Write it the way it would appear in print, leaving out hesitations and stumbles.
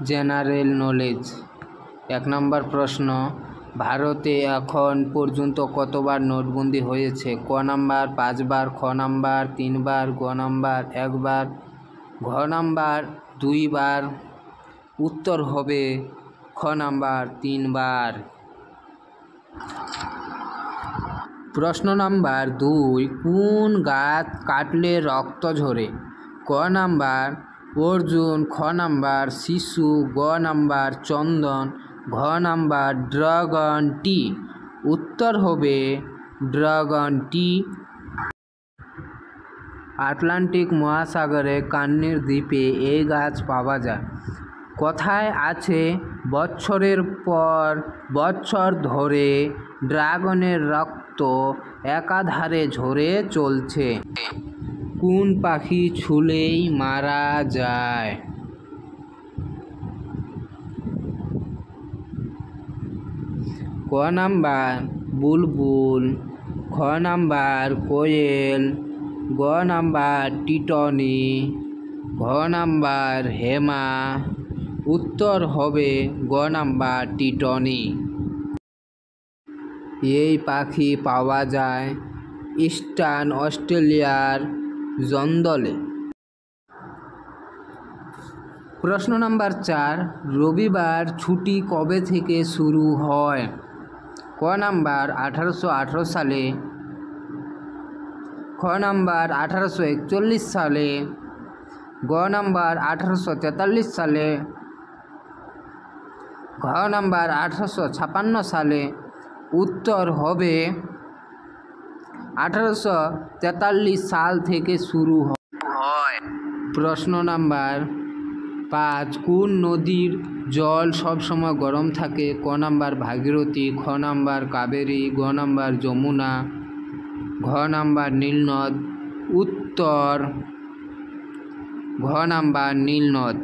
General knowledge. 1 নম্বর প্রশ্ন, ভারতে এখন পর্যন্ত কতবার নোটবন্দি হয়েছে? ক নাম্বার 5 বার, খ নাম্বার 3 বার, গ নাম্বার 1 বার, ঘ নাম্বার 2 বার। উত্তর হবে খ নাম্বার 3 বার। প্রশ্ন নাম্বার 2, কোন গাছ কাটলে রক্ত ঝরে? ক নাম্বার অর্জুন, খ নাম্বার শিশু, গ নাম্বার চন্দন, ঘ নাম্বার ড্রাগন টি। উত্তর হবে ড্রাগন টি। আটলান্টিক মহাসাগরে কান্নির দ্বীপে এই গাছ পাওয়া যায়। কথায় আছে, বছরের পর বছর ধরে ড্রাগনের রক্ত একাধারে ঝরে চলছে। কোন পাখি ছুঁলেই মারা যায়? ক নাম্বার বুলবুল, খ নাম্বার কোয়েল, গ নাম্বার টিটনি, ঘ নাম্বার হেমা। উত্তর হবে গ নাম্বার টিটনি। এই পাখি পাওয়া যায় ইস্টার্ন অস্ট্রেলিয়ার জন্দলে। প্রশ্ন নাম্বার 4, রবিবার ছুটি কবে থেকে শুরু হয়? ক নাম্বার 1818 সালে, খ নাম্বার 1841 সালে, গ নাম্বার 1843 সালে, ঘ নাম্বার 1856 সালে। উত্তর হবে 1843 সাল থেকে শুরু হয়। প্রশ্ন নাম্বার 5, কোন নদীর জল সবসময় গরম থাকে? ক নাম্বার ভাগীরথী, খ নাম্বার কাবেরী, গ নাম্বার যমুনা, ঘ নাম্বার নীলনদ। উত্তর ঘ নাম্বার নীলনদ।